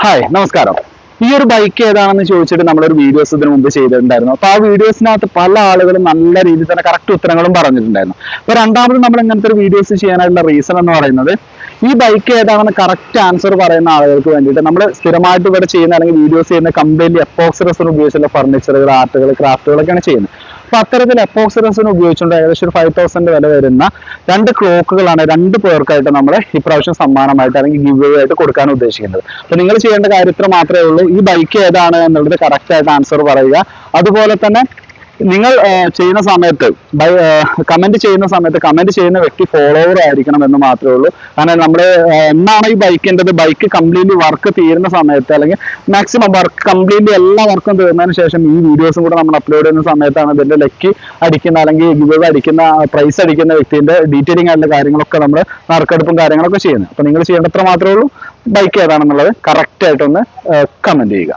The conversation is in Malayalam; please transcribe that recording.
ഹായ് നമസ്കാരം. ഈ ഒരു ബൈക്ക് ഏതാണെന്ന് ചോദിച്ചിട്ട് നമ്മളൊരു വീഡിയോസ് ഇതിനു മുമ്പ് ചെയ്തിട്ടുണ്ടായിരുന്നു. അപ്പൊ ആ വീഡിയോസിനകത്ത് പല ആളുകളും നല്ല രീതിയിൽ തന്നെ കറക്റ്റ് ഉത്തരങ്ങളും പറഞ്ഞിട്ടുണ്ടായിരുന്നു. അപ്പൊ രണ്ടാമത് നമ്മൾ ഇങ്ങനത്തെ ഒരു വീഡിയോസ് ചെയ്യാനായിട്ടുള്ള റീസൺ എന്ന് പറയുന്നത്, ഈ ബൈക്ക് ഏതാണെന്ന് കറക്റ്റ് ആൻസർ പറയുന്ന ആളുകൾക്ക് വേണ്ടിയിട്ട് നമ്മൾ സ്ഥിരമായിട്ട് ഇവിടെ ചെയ്യുന്ന അല്ലെങ്കിൽ വീഡിയോസ് ചെയ്യുന്ന കംപ്ലീറ്റ്ലി എപ്പോക്സി റെസിൻ ഉപയോഗിച്ചുള്ള ഫർണിച്ചറുകൾ, ആർട്ടുകൾ, ക്രാഫ്റ്റുകളൊക്കെയാണ് ചെയ്യുന്നത്. അപ്പൊ അത്തരത്തിൽ എപ്പോക്സി റെസിൻ ഉപയോഗിച്ചുകൊണ്ട് ഏകദേശം ഒരു 5000 വില വരുന്ന രണ്ട് ക്ലോക്കുകളാണ് രണ്ട് പേർക്കായിട്ട് നമ്മൾ ഇപ്രാവശ്യം സമ്മാനമായിട്ട് അല്ലെങ്കിൽ ഗിവ് അവേ ആയിട്ട് കൊടുക്കാൻ ഉദ്ദേശിക്കുന്നത്. അപ്പൊ നിങ്ങൾ ചെയ്യേണ്ട കാര്യം ഇത്ര മാത്രമേ ഉള്ളൂ. ഈ ബൈക്ക് ഏതാണ് എന്നുള്ളത് കറക്റ്റ് ആയിട്ട് ആൻസർ പറയുക. അതുപോലെ തന്നെ നിങ്ങൾ ചെയ്യുന്ന സമയത്ത് കമന്റ് ചെയ്യുന്ന വ്യക്തി ഫോളോവർ ആയിരിക്കണം എന്ന് മാത്രമേ ഉള്ളൂ. കാരണം നമ്മൾ എന്നാണ് ഈ ബൈക്ക് കംപ്ലീറ്റ്ലി വർക്ക് തീരുന്ന സമയത്ത്, അല്ലെങ്കിൽ മാക്സിമം വർക്ക് കംപ്ലീറ്റ്ലി എല്ലാ വർക്കും തീർന്നതിന് ശേഷം ഈ വീഡിയോസും കൂടെ നമ്മൾ അപ്ലോഡ് ചെയ്യുന്ന സമയത്താണ് ഇതിന്റെ ലക്കി അടിക്കുന്ന അല്ലെങ്കിൽ ഗിവ് അടിക്കുന്ന പ്രൈസ് അടിക്കുന്ന വ്യക്തിന്റെ ഡീറ്റെയിലിംഗ് ആയിട്ടുള്ള കാര്യങ്ങളൊക്കെ നമ്മൾ നറുക്കെടുപ്പും കാര്യങ്ങളൊക്കെ ചെയ്യുന്നത്. അപ്പൊ നിങ്ങൾ ചെയ്യേണ്ടത്ര മാത്രമേ ഉള്ളൂ. ബൈക്ക് ഏതാണെന്നുള്ളത് കറക്റ്റ് ആയിട്ടൊന്ന് കമന്റ് ചെയ്യുക.